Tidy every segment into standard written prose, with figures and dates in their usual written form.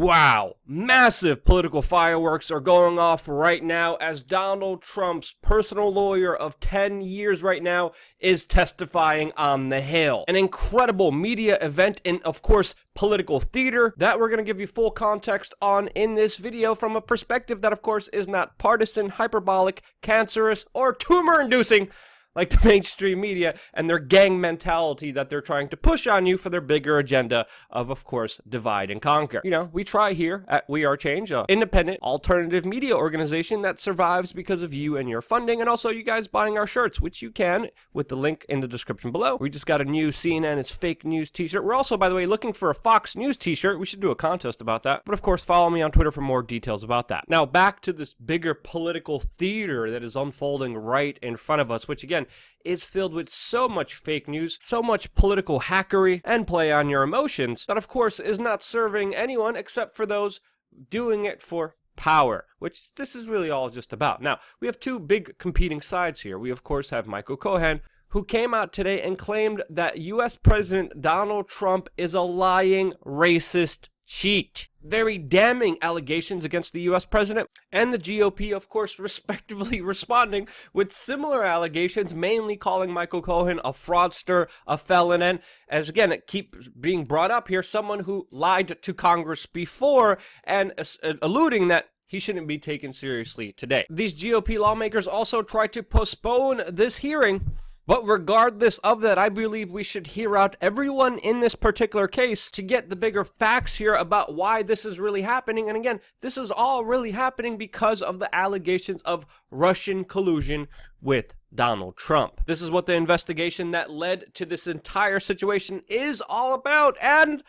Wow, massive political fireworks are going off right now as Donald Trump's personal lawyer of 10 years right now is testifying on the Hill. An incredible media event and, of course, political theater that we're going to give you full context on in this video from a perspective that, of course, is not partisan, hyperbolic, cancerous, or tumor-inducing like the mainstream media and their gang mentality that they're trying to push on you for their bigger agenda of course, divide and conquer. You know, we try here at We Are Change, an independent alternative media organization that survives because of you and your funding, and also you guys buying our shirts, which you can with the link in the description below. We just got a new CNN is fake news t-shirt. We're also, by the way, looking for a Fox News t-shirt. We should do a contest about that. But of course, follow me on Twitter for more details about that. Now, back to this bigger political theater that is unfolding right in front of us, which again, is filled with so much fake news, so much political hackery, and play on your emotions that, of course, is not serving anyone except for those doing it for power, which this is really all just about. Now, we have two big competing sides here. We, of course, have Michael Cohen, who came out today and claimed that U.S. President Donald Trump is a lying, racist cheat. Very damning allegations against the U.S. president, and the GOP, of course, respectively responding with similar allegations, mainly calling Michael Cohen a fraudster, a felon, and, as again, it keeps being brought up here, someone who lied to Congress before, and alluding that he shouldn't be taken seriously today. These GOP lawmakers also tried to postpone this hearing. But regardless of that, I believe we should hear out everyone in this particular case to get the bigger facts here about why this is really happening. And again, this is all really happening because of the allegations of Russian collusion with Donald Trump. This is what the investigation that led to this entire situation is all about. And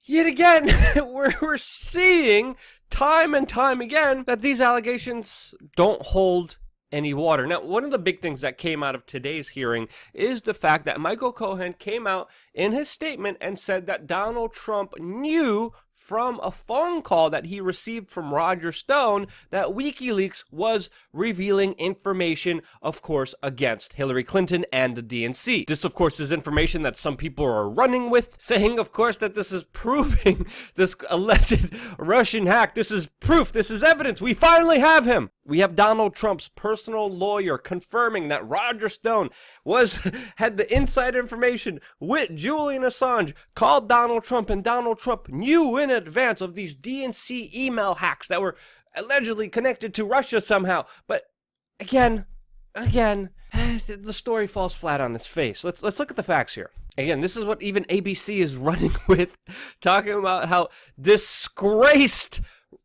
yet again, we're seeing time and time again that these allegations don't hold any water. Now, one of the big things that came out of today's hearing is the fact that Michael Cohen came out in his statement and said that Donald Trump knew from a phone call that he received from Roger Stone that WikiLeaks was revealing information, of course, against Hillary Clinton and the DNC. This, of course, is information that some people are running with, saying, of course, that this is proving this alleged Russian hack. This is proof. This is evidence. We finally have him. We have Donald Trump's personal lawyer confirming that Roger Stone had the inside information with Julian Assange, called Donald Trump, and Donald Trump knew in advance of these DNC email hacks that were allegedly connected to Russia somehow. But again, the story falls flat on its face. Let's look at the facts here. Again, this is what even ABC is running with, talking about how disgraced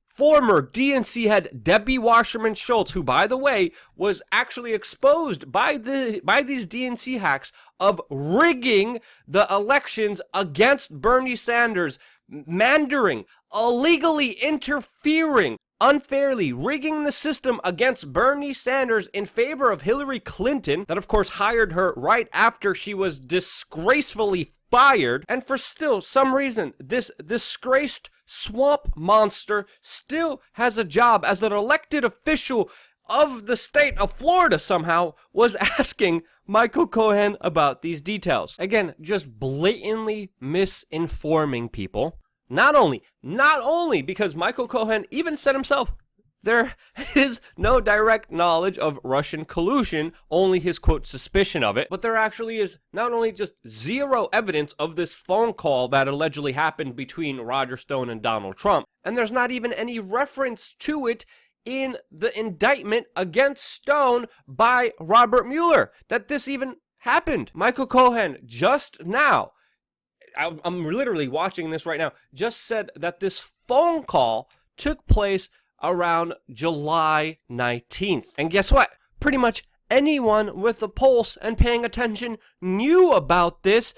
former DNC head Debbie Wasserman Schultz, who, by the way, was actually exposed by these DNC hacks of rigging the elections against Bernie Sanders, mandering, illegally interfering, unfairly rigging the system against Bernie Sanders in favor of Hillary Clinton, that of course hired her right after she was disgracefully fired, and for still some reason this disgraced swamp monster still has a job as an elected official of the state of Florida somehow, was asking Michael Cohen about these details. Again, just blatantly misinforming people. Not only because Michael Cohen even said himself, there is no direct knowledge of Russian collusion, only his, quote, suspicion of it. But there actually is not only just zero evidence of this phone call that allegedly happened between Roger Stone and Donald Trump, and there's not even any reference to it in the indictment against Stone by Robert Mueller, that this even happened. Michael Cohen just now, I'm literally watching this right now, just said that this phone call took place around July 19th. And guess what? Pretty much anyone with a pulse and paying attention knew about this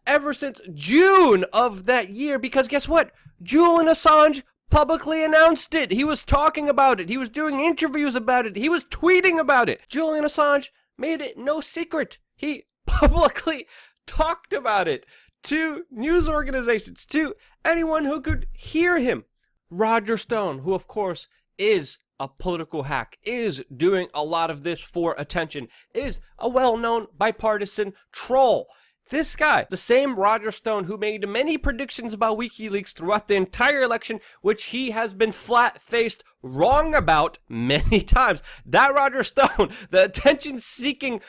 ever since June of that year, because guess what? Julian Assange publicly announced it. He was talking about it. He was doing interviews about it. He was tweeting about it. Julian Assange made it no secret. He publicly talked about it to news organizations, to anyone who could hear him. Roger Stone, who of course is a political hack, is doing a lot of this for attention, is a well-known bipartisan troll, This guy, the same Roger Stone who made many predictions about WikiLeaks throughout the entire election, which he has been flat-faced wrong about many times. That Roger Stone, the attention-seeking,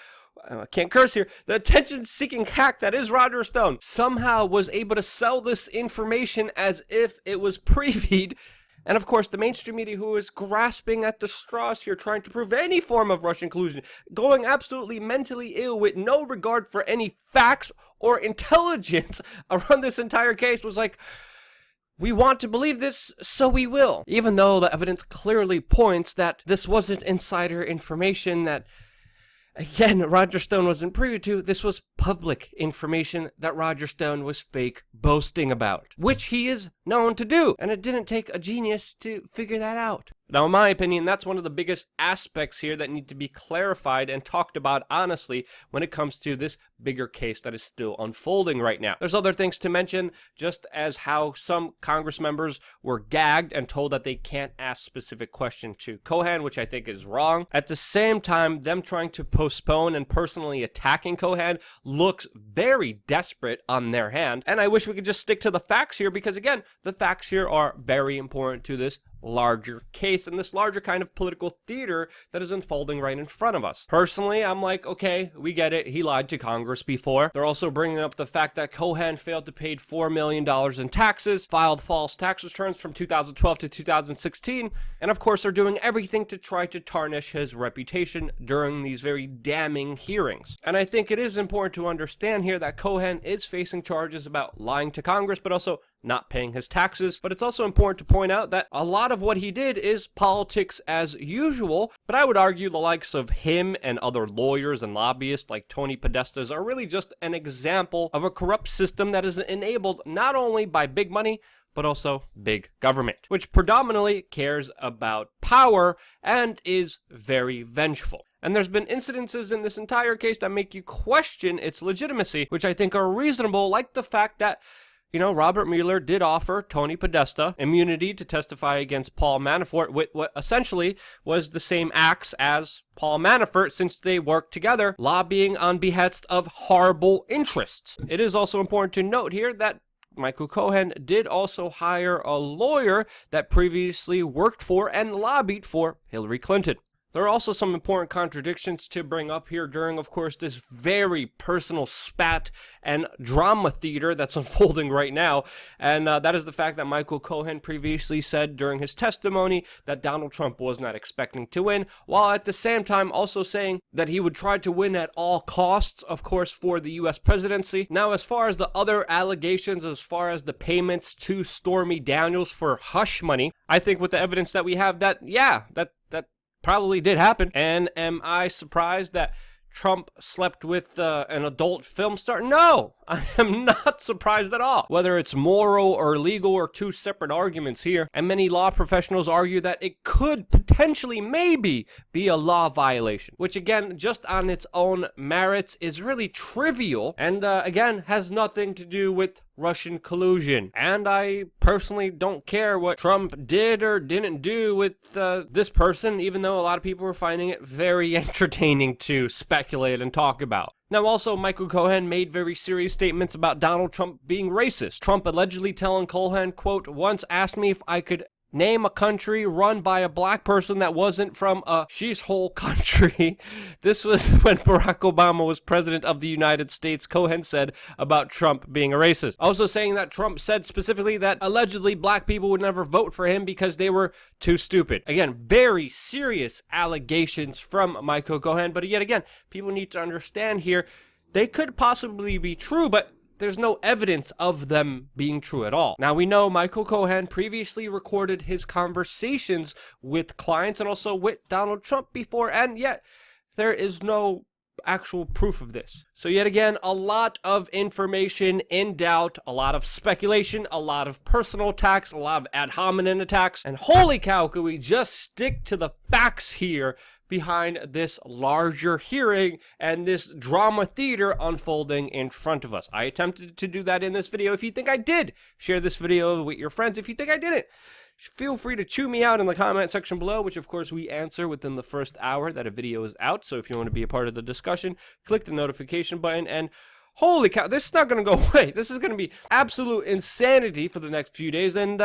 I can't curse here, the attention-seeking hack that is Roger Stone, somehow was able to sell this information as if it was previewed. And of course, the mainstream media, who is grasping at the straws here, trying to prove any form of Russian collusion, going absolutely mentally ill with no regard for any facts or intelligence around this entire case, was like, we want to believe this, so we will. Even though the evidence clearly points that this wasn't insider information, that, again, Roger Stone wasn't privy to. This was public information that Roger Stone was fake boasting about, which he is known to do. And it didn't take a genius to figure that out. Now, in my opinion, that's one of the biggest aspects here that need to be clarified and talked about honestly when it comes to this bigger case that is still unfolding right now. There's other things to mention, just as how some Congress members were gagged and told that they can't ask specific questions to Cohen, which I think is wrong. At the same time, them trying to postpone and personally attacking Cohen looks very desperate on their hand. And I wish we could just stick to the facts here because, again, the facts here are very important to this larger case and this larger kind of political theater that is unfolding right in front of us. Personally, I'm like, okay, we get it. He lied to Congress before. They're also bringing up the fact that Cohen failed to pay $4 million in taxes, filed false tax returns from 2012 to 2016, and of course, they're doing everything to try to tarnish his reputation during these very damning hearings. And I think it is important to understand here that Cohen is facing charges about lying to Congress, but also not paying his taxes. But it's also important to point out that a lot of what he did is politics as usual, but I would argue the likes of him and other lawyers and lobbyists like Tony Podesta's are really just an example of a corrupt system that is enabled not only by big money, but also big government, which predominantly cares about power and is very vengeful. And there's been incidences in this entire case that make you question its legitimacy, which I think are reasonable, like the fact that Robert Mueller did offer Tony Podesta immunity to testify against Paul Manafort with what essentially was the same acts as Paul Manafort, since they worked together lobbying on behest of horrible interests. It is also important to note here that Michael Cohen did also hire a lawyer that previously worked for and lobbied for Hillary Clinton. There are also some important contradictions to bring up here during, of course, this very personal spat and drama theater that's unfolding right now. And that is the fact that Michael Cohen previously said during his testimony that Donald Trump was not expecting to win, while at the same time also saying that he would try to win at all costs, of course, for the U.S. presidency. Now, as far as the other allegations, as far as the payments to Stormy Daniels for hush money, I think with the evidence that we have that probably did happen. And am I surprised that Trump slept with an adult film star? No, I am not surprised at all. Whether it's moral or legal or two separate arguments here, and many law professionals argue that it could potentially maybe be a law violation, which again, just on its own merits is really trivial and again, has nothing to do with Russian collusion. And I personally don't care what Trump did or didn't do with this person, even though a lot of people are finding it very entertaining to speculate and talk about. Now, also, Michael Cohen made very serious statements about Donald Trump being racist. Trump allegedly telling Cohen, quote, once asked me if I could name a country run by a black person that wasn't from a she's-hole country. This was when Barack Obama was president of the United States, Cohen said about Trump being a racist. Also saying that Trump said specifically that allegedly black people would never vote for him because they were too stupid. Again, very serious allegations from Michael Cohen, but yet again, people need to understand here, they could possibly be true, but there's no evidence of them being true at all. Now, we know Michael Cohen previously recorded his conversations with clients and also with Donald Trump before, and yet there is no actual proof of this. So yet again, a lot of information in doubt, a lot of speculation, a lot of personal attacks, a lot of ad hominem attacks, and holy cow, could we just stick to the facts here behind this larger hearing and this drama theater unfolding in front of us. I attempted to do that in this video. If you think I did, share this video with your friends. If you think I didn't, feel free to chew me out in the comment section below, which of course we answer within the first hour that a video is out. So if you want to be a part of the discussion, click the notification button, and Holy cow, this is not going to go away. This is going to be absolute insanity for the next few days, and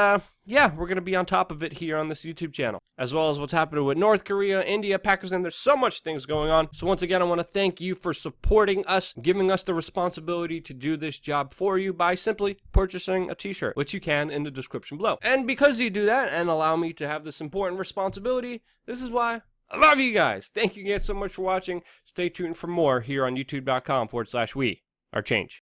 yeah, we're going to be on top of it here on this YouTube channel, as well as what's happening with North Korea, India, Pakistan. There's so much things going on. So once again, I want to thank you for supporting us, giving us the responsibility to do this job for you by simply purchasing a t-shirt, which you can in the description below. And because you do that and allow me to have this important responsibility, this is why I love you guys. Thank you again so much for watching. Stay tuned for more here on youtube.com/we. Our change.